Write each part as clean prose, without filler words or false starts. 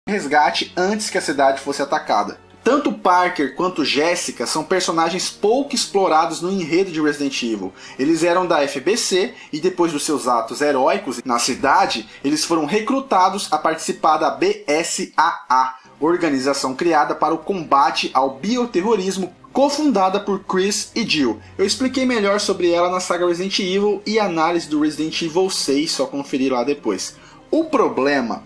resgate antes que a cidade fosse atacada. Tanto Parker quanto Jessica são personagens pouco explorados no enredo de Resident Evil. Eles eram da FBC e depois dos seus atos heróicos na cidade, eles foram recrutados a participar da BSAA, organização criada para o combate ao bioterrorismo, cofundada por Chris e Jill. Eu expliquei melhor sobre ela na saga Resident Evil e análise do Resident Evil 6, só conferir lá depois. O problema,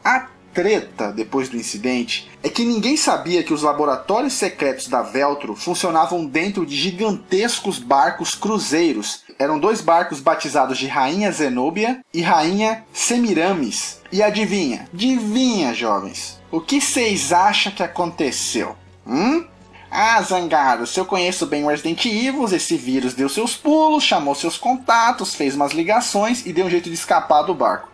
a treta depois do incidente é que ninguém sabia que os laboratórios secretos da Veltro funcionavam dentro de gigantescos barcos cruzeiros. Eram 2 barcos batizados de Rainha Zenobia e Rainha Semiramis. E adivinha, jovens, o que vocês acham que aconteceu? Ah, Zangado, se eu conheço bem o Resident Evil, esse vírus deu seus pulos, chamou seus contatos, fez umas ligações e deu um jeito de escapar do barco.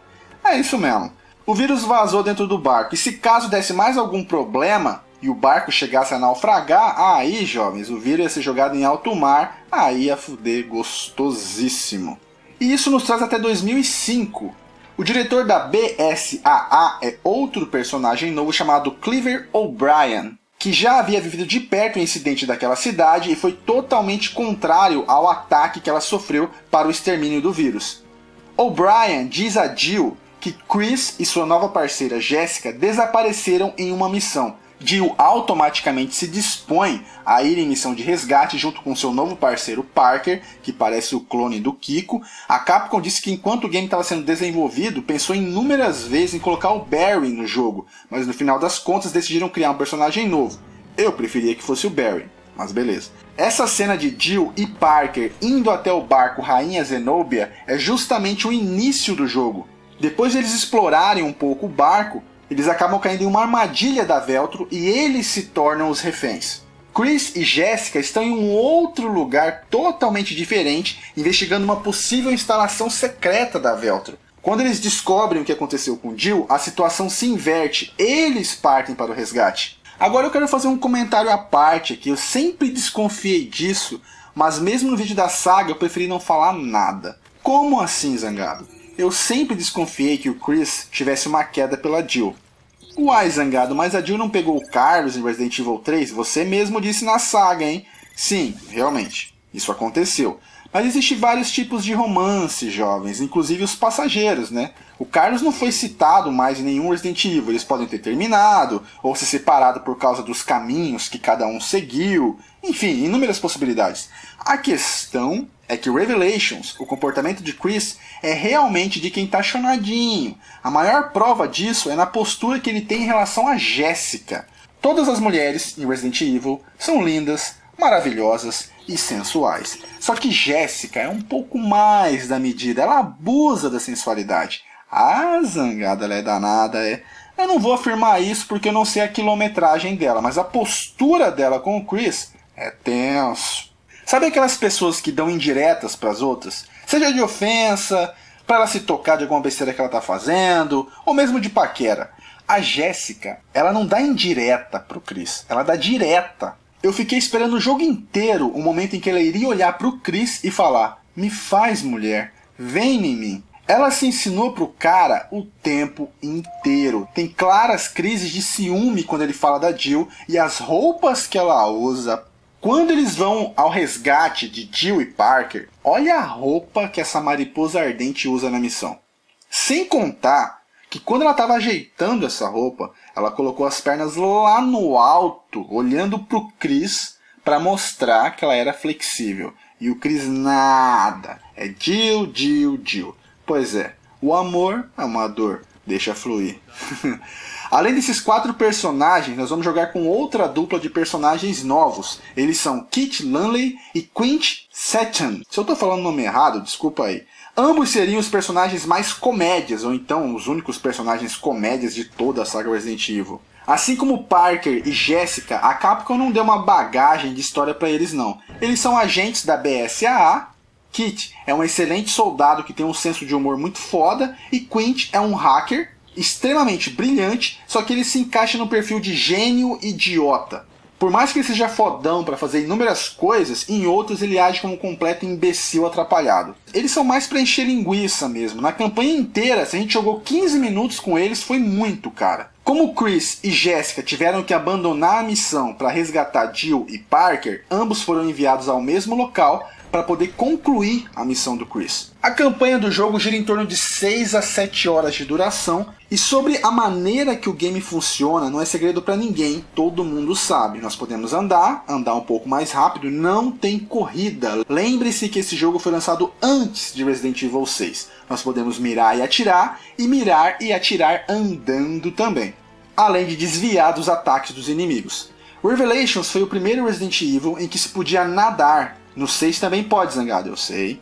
É isso mesmo. O vírus vazou dentro do barco, e se caso desse mais algum problema e o barco chegasse a naufragar, aí, jovens, o vírus ia ser jogado em alto mar, aí ia fuder gostosíssimo. E isso nos traz até 2005. O diretor da BSAA é outro personagem novo chamado Cleaver O'Brien, que já havia vivido de perto o incidente daquela cidade e foi totalmente contrário ao ataque que ela sofreu para o extermínio do vírus. O'Brien diz a Jill que Chris e sua nova parceira Jessica desapareceram em uma missão. Jill automaticamente se dispõe a ir em missão de resgate junto com seu novo parceiro Parker, que parece o clone do Kiko. A Capcom disse que enquanto o game estava sendo desenvolvido, pensou inúmeras vezes em colocar o Barry no jogo, mas no final das contas decidiram criar um personagem novo. Eu preferia que fosse o Barry, mas beleza. Essa cena de Jill e Parker indo até o barco Rainha Zenobia é justamente o início do jogo. Depois de eles explorarem um pouco o barco, eles acabam caindo em uma armadilha da Veltro e eles se tornam os reféns. Chris e Jessica estão em um outro lugar totalmente diferente, investigando uma possível instalação secreta da Veltro. Quando eles descobrem o que aconteceu com Jill, a situação se inverte, eles partem para o resgate. Agora eu quero fazer um comentário à parte aqui, eu sempre desconfiei disso, mas mesmo no vídeo da saga eu preferi não falar nada. Como assim, Zangado? Eu sempre desconfiei que o Chris tivesse uma queda pela Jill. Uai, Zangado, mas a Jill não pegou o Carlos em Resident Evil 3? Você mesmo disse na saga, hein? Sim, realmente, isso aconteceu. Mas existem vários tipos de romance, jovens, inclusive os passageiros, né? O Carlos não foi citado mais em nenhum Resident Evil, eles podem ter terminado, ou se separado por causa dos caminhos que cada um seguiu, enfim, inúmeras possibilidades. A questão é que Revelations, o comportamento de Chris, é realmente de quem tá chonadinho. A maior prova disso é na postura que ele tem em relação a Jessica. Todas as mulheres em Resident Evil são lindas, maravilhosas e sensuais. Só que Jessica é um pouco mais da medida, ela abusa da sensualidade. Ah, Zangada, ela é danada, é. Eu não vou afirmar isso porque eu não sei a quilometragem dela, mas a postura dela com o Chris é tenso. Sabe aquelas pessoas que dão indiretas para as outras? Seja de ofensa, para ela se tocar de alguma besteira que ela tá fazendo, ou mesmo de paquera. A Jessica, ela não dá indireta pro Chris, ela dá direta. Eu fiquei esperando o jogo inteiro o momento em que ela iria olhar pro Chris e falar: me faz, mulher, vem em mim. Ela se ensinou pro cara o tempo inteiro. Tem claras crises de ciúme quando ele fala da Jill e as roupas que ela usa. Quando eles vão ao resgate de Jill e Parker, olha a roupa que essa mariposa ardente usa na missão. Sem contar que quando ela estava ajeitando essa roupa, ela colocou as pernas lá no alto, olhando pro Chris para mostrar que ela era flexível. E o Chris nada. É Jill, Jill, Jill. Pois é, o amor é uma dor. Deixa fluir. Além desses 4 personagens, nós vamos jogar com outra dupla de personagens novos. Eles são Kit Lanley e Quint Seton. Se eu estou falando o nome errado, desculpa aí. Ambos seriam os personagens mais comédias, ou então os únicos personagens comédias de toda a saga Resident Evil. Assim como Parker e Jessica, a Capcom não deu uma bagagem de história para eles não. Eles são agentes da BSAA. Kit é um excelente soldado que tem um senso de humor muito foda, e Quint é um hacker extremamente brilhante, só que ele se encaixa no perfil de gênio idiota. Por mais que ele seja fodão para fazer inúmeras coisas, em outros ele age como um completo imbecil atrapalhado. Eles são mais pra encher linguiça mesmo. Na campanha inteira, se a gente jogou 15 minutos com eles, foi muito, cara. Como Chris e Jessica tiveram que abandonar a missão para resgatar Jill e Parker, ambos foram enviados ao mesmo local para poder concluir a missão do Chris. A campanha do jogo gira em torno de 6 a 7 horas de duração, e sobre a maneira que o game funciona não é segredo para ninguém, todo mundo sabe. Nós podemos andar um pouco mais rápido, não tem corrida. Lembre-se que esse jogo foi lançado antes de Resident Evil 6. Nós podemos mirar e atirar andando também, além de desviar dos ataques dos inimigos. Revelations foi o primeiro Resident Evil em que se podia nadar. No 6 também pode, Zangado, eu sei.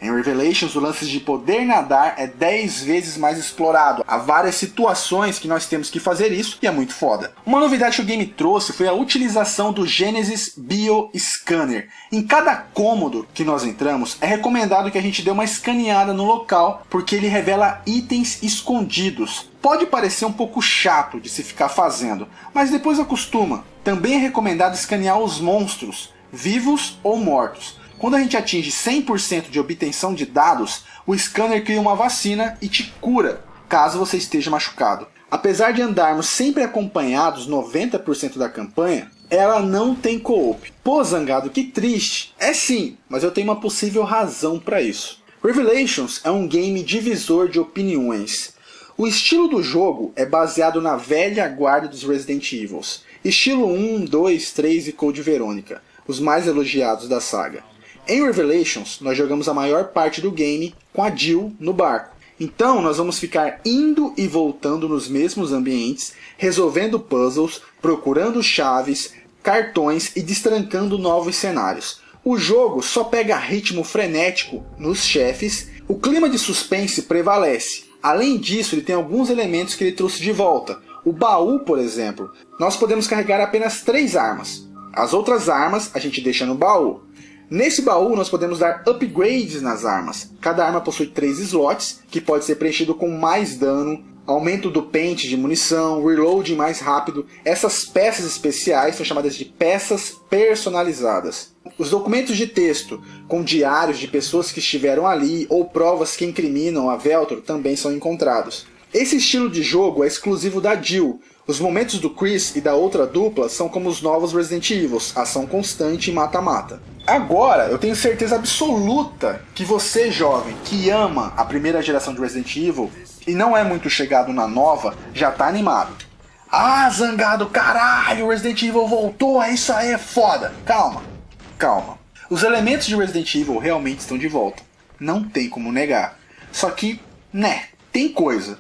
Em Revelations, o lance de poder nadar é 10 vezes mais explorado. Há várias situações que nós temos que fazer isso e é muito foda. Uma novidade que o game trouxe foi a utilização do Genesis Bioscanner. Em cada cômodo que nós entramos, é recomendado que a gente dê uma escaneada no local, porque ele revela itens escondidos. Pode parecer um pouco chato de se ficar fazendo, mas depois acostuma. Também é recomendado escanear os monstros, vivos ou mortos. Quando a gente atinge 100% de obtenção de dados, o scanner cria uma vacina e te cura, caso você esteja machucado. Apesar de andarmos sempre acompanhados 90% da campanha, ela não tem co-op. Pô, Zangado, que triste. É sim, mas eu tenho uma possível razão para isso. Revelations é um game divisor de opiniões. O estilo do jogo é baseado na velha guarda dos Resident Evils, estilo 1, 2, 3 e Code Verônica, os mais elogiados da saga. Em Revelations, nós jogamos a maior parte do game com a Jill no barco. Então nós vamos ficar indo e voltando nos mesmos ambientes, resolvendo puzzles, procurando chaves, cartões e destrancando novos cenários. O jogo só pega ritmo frenético nos chefes, o clima de suspense prevalece. Além disso, ele tem alguns elementos que ele trouxe de volta. O baú, por exemplo, nós podemos carregar apenas 3 armas. As outras armas a gente deixa no baú. Nesse baú nós podemos dar upgrades nas armas. Cada arma possui 3 slots, que pode ser preenchido com mais dano, aumento do pente de munição, reloading mais rápido. Essas peças especiais são chamadas de peças personalizadas. Os documentos de texto, com diários de pessoas que estiveram ali ou provas que incriminam a Veltro, também são encontrados. Esse estilo de jogo é exclusivo da Jill. Os momentos do Chris e da outra dupla são como os novos Resident Evil, ação constante e mata-mata. Agora, eu tenho certeza absoluta que você, jovem, que ama a primeira geração de Resident Evil e não é muito chegado na nova, já tá animado. Ah, Zangado, caralho, Resident Evil voltou, é isso aí, é foda. Calma. Os elementos de Resident Evil realmente estão de volta. Não tem como negar. Só que, tem coisa.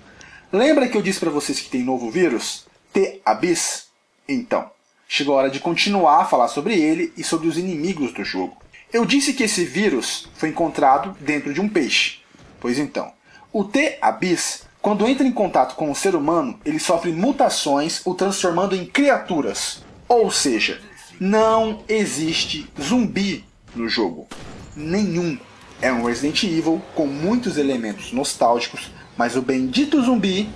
Lembra que eu disse pra vocês que tem novo vírus? T-Abyss? Então, chegou a hora de continuar a falar sobre ele e sobre os inimigos do jogo. Eu disse que esse vírus foi encontrado dentro de um peixe. Pois então, o T-Abyss, quando entra em contato com o ser humano, ele sofre mutações, o transformando em criaturas. Ou seja, não existe zumbi no jogo. Nenhum. É um Resident Evil com muitos elementos nostálgicos, mas o bendito zumbi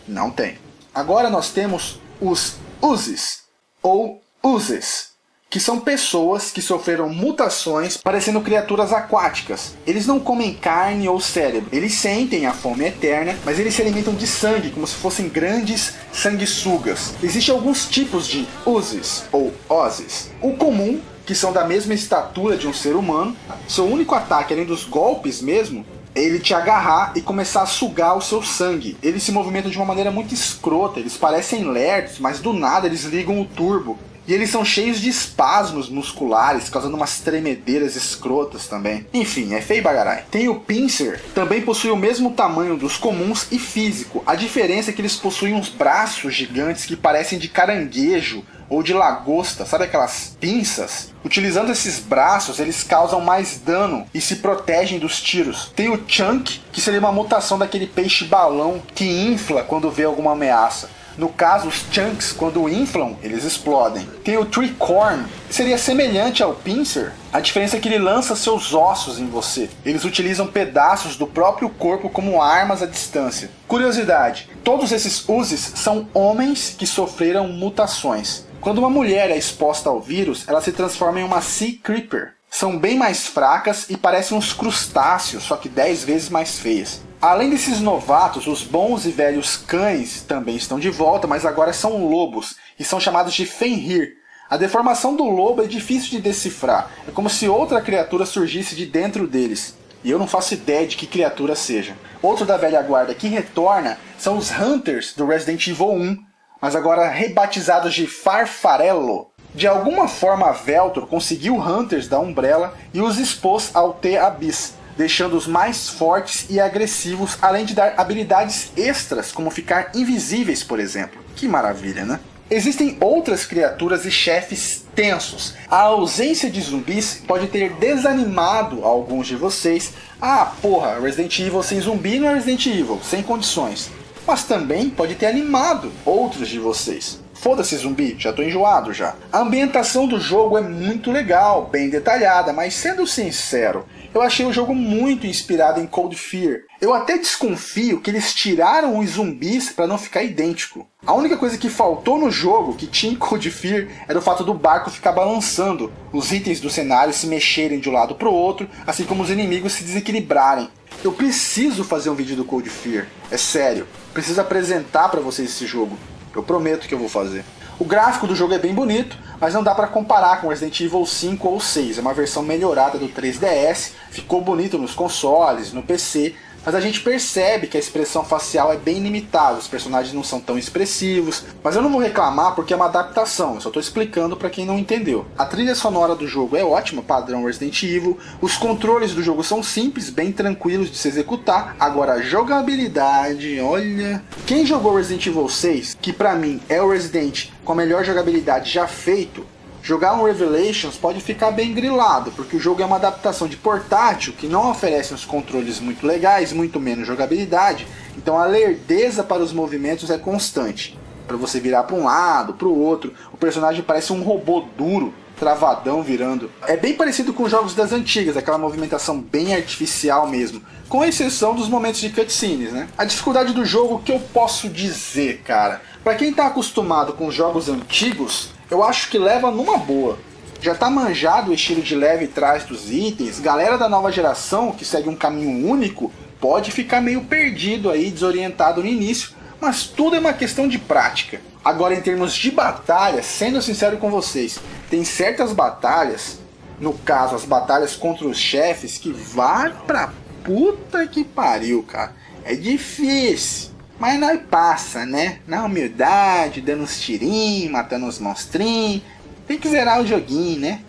não tem. Agora nós temos os Uzis, ou Uzes, que são pessoas que sofreram mutações parecendo criaturas aquáticas. Eles não comem carne ou cérebro, eles sentem a fome eterna, mas eles se alimentam de sangue, como se fossem grandes sanguessugas. Existem alguns tipos de Uzis, ou Ozis. O comum, que são da mesma estatura de um ser humano, seu único ataque, além dos golpes mesmo, é ele te agarrar e começar a sugar o seu sangue. Eles se movimentam de uma maneira muito escrota, eles parecem lerdos, mas do nada eles ligam o turbo. E eles são cheios de espasmos musculares, causando umas tremedeiras escrotas também. Enfim, é feio bagarai. Tem o Pincer, também possui o mesmo tamanho dos comuns e físico. A diferença é que eles possuem uns braços gigantes que parecem de caranguejo ou de lagosta, sabe aquelas pinças? Utilizando esses braços, eles causam mais dano e se protegem dos tiros. Tem o Chunk, que seria uma mutação daquele peixe-balão que infla quando vê alguma ameaça. No caso, os Chunks, quando inflam, eles explodem. Tem o Tricorn, que seria semelhante ao Pincer. A diferença é que ele lança seus ossos em você. Eles utilizam pedaços do próprio corpo como armas à distância. Curiosidade, todos esses Uzis são homens que sofreram mutações. Quando uma mulher é exposta ao vírus, ela se transforma em uma Sea Creeper. São bem mais fracas e parecem uns crustáceos, só que 10 vezes mais feias. Além desses novatos, os bons e velhos cães também estão de volta, mas agora são lobos, e são chamados de Fenrir. A deformação do lobo é difícil de decifrar, é como se outra criatura surgisse de dentro deles. E eu não faço ideia de que criatura seja. Outro da velha guarda que retorna são os Hunters do Resident Evil 1, mas agora rebatizados de Farfarello. De alguma forma a Veltor conseguiu Hunters da Umbrella e os expôs ao T-Abyss, deixando-os mais fortes e agressivos, além de dar habilidades extras, como ficar invisíveis, por exemplo. Que maravilha, né? Existem outras criaturas e chefes tensos. A ausência de zumbis pode ter desanimado alguns de vocês. Ah, porra, Resident Evil sem zumbi não é Resident Evil, sem condições. Mas também pode ter animado outros de vocês. Foda-se zumbi, já tô enjoado já. A ambientação do jogo é muito legal, bem detalhada, mas sendo sincero, eu achei o jogo muito inspirado em Cold Fear. Eu até desconfio que eles tiraram os zumbis para não ficar idêntico. A única coisa que faltou no jogo, que tinha em Cold Fear, era o fato do barco ficar balançando, os itens do cenário se mexerem de um lado para o outro, assim como os inimigos se desequilibrarem. Eu preciso fazer um vídeo do Cold Fear, é sério. Preciso apresentar para vocês esse jogo. Eu prometo que eu vou fazer. O gráfico do jogo é bem bonito, mas não dá para comparar com Resident Evil 5 ou 6. É uma versão melhorada do 3DS, ficou bonito nos consoles, no PC, mas a gente percebe que a expressão facial é bem limitada, os personagens não são tão expressivos, mas eu não vou reclamar porque é uma adaptação, eu só estou explicando para quem não entendeu. A trilha sonora do jogo é ótima, padrão Resident Evil, os controles do jogo são simples, bem tranquilos de se executar, agora a jogabilidade, olha... Quem jogou Resident Evil 6, que para mim é o Resident com a melhor jogabilidade já feito, jogar um Revelations pode ficar bem grilado, porque o jogo é uma adaptação de portátil que não oferece uns controles muito legais, muito menos jogabilidade, então a lerdeza para os movimentos é constante. Para você virar para um lado, para o outro, o personagem parece um robô duro, travadão virando. É bem parecido com os jogos das antigas, aquela movimentação bem artificial mesmo, com exceção dos momentos de cutscenes, né? A dificuldade do jogo, o que eu posso dizer, cara? Para quem está acostumado com os jogos antigos, eu acho que leva numa boa. Já tá manjado o estilo de leve trás dos itens, galera da nova geração que segue um caminho único pode ficar meio perdido aí, desorientado no início, mas tudo é uma questão de prática. Agora em termos de batalha, sendo sincero com vocês, tem certas batalhas, no caso as batalhas contra os chefes, que vai pra puta que pariu, cara. É difícil. Mas nós passa, né? Na humildade, dando uns tirinhos, matando uns monstrinhos. Tem que zerar o joguinho, né?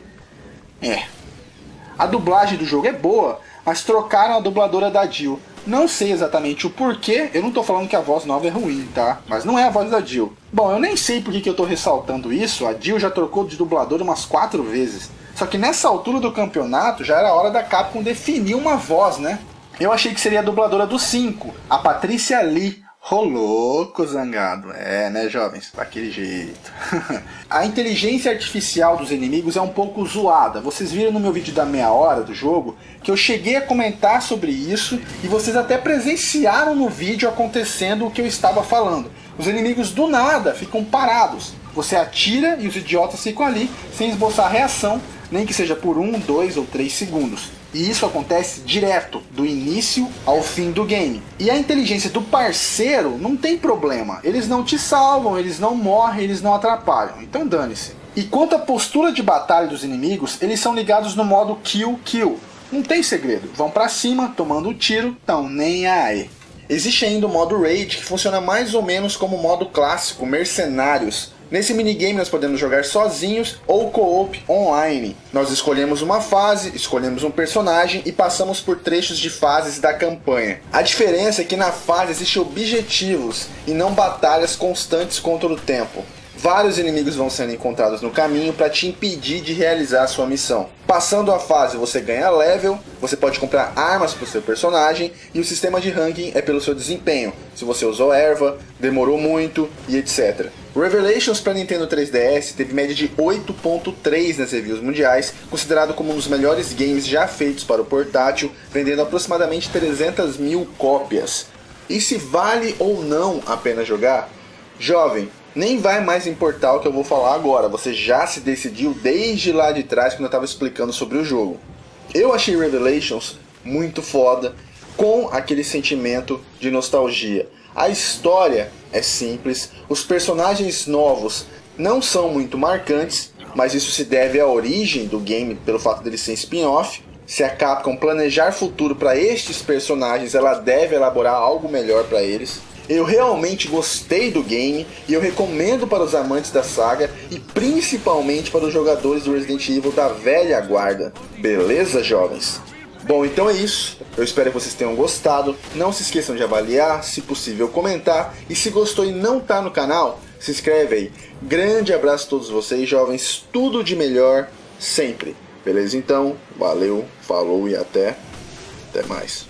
É. A dublagem do jogo é boa, mas trocaram a dubladora da Jill. Não sei exatamente o porquê, eu não tô falando que a voz nova é ruim, tá? Mas não é a voz da Jill. Bom, eu nem sei por que eu tô ressaltando isso, a Jill já trocou de dublador umas 4 vezes. Só que nessa altura do campeonato já era hora da Capcom definir uma voz, né? Eu achei que seria a dubladora do 5, a Patrícia Lee. Ô louco, zangado. É, né, jovens? Daquele jeito. A inteligência artificial dos inimigos é um pouco zoada. Vocês viram no meu vídeo da meia hora do jogo que eu cheguei a comentar sobre isso e vocês até presenciaram no vídeo acontecendo o que eu estava falando. Os inimigos do nada ficam parados. Você atira e os idiotas ficam ali sem esboçar reação, nem que seja por 1, 2 ou 3 segundos. E isso acontece direto, do início ao fim do game. E a inteligência do parceiro não tem problema. Eles não te salvam, eles não morrem, eles não atrapalham. Então dane-se. E quanto à postura de batalha dos inimigos, eles são ligados no modo kill, kill. Não tem segredo. Vão pra cima, tomando um tiro, tão nem aí. Existe ainda o modo Raid, que funciona mais ou menos como o modo clássico, Mercenários. Nesse minigame nós podemos jogar sozinhos ou co-op online. Nós escolhemos uma fase, escolhemos um personagem e passamos por trechos de fases da campanha. A diferença é que na fase existem objetivos e não batalhas constantes contra o tempo. Vários inimigos vão sendo encontrados no caminho para te impedir de realizar a sua missão. Passando a fase você ganha level, você pode comprar armas para o seu personagem e o sistema de ranking é pelo seu desempenho, se você usou erva, demorou muito e etc. Revelations para Nintendo 3DS teve média de 8.3 nas reviews mundiais, considerado como um dos melhores games já feitos para o portátil, vendendo aproximadamente 300 mil cópias. E se vale ou não a pena jogar? Jovem, nem vai mais importar o que eu vou falar agora. Você já se decidiu desde lá de trás quando eu estava explicando sobre o jogo. Eu achei Revelations muito foda, com aquele sentimento de nostalgia. A história é simples, os personagens novos não são muito marcantes, mas isso se deve à origem do game, pelo fato dele ser spin-off. Se a Capcom planejar futuro para estes personagens, ela deve elaborar algo melhor para eles. Eu realmente gostei do game e eu recomendo para os amantes da saga e principalmente para os jogadores do Resident Evil da velha guarda. Beleza, jovens? Bom, então é isso. Eu espero que vocês tenham gostado. Não se esqueçam de avaliar, se possível comentar. E se gostou e não está no canal, se inscreve aí. Grande abraço a todos vocês, jovens. Tudo de melhor sempre. Beleza? Então, valeu, falou e até mais.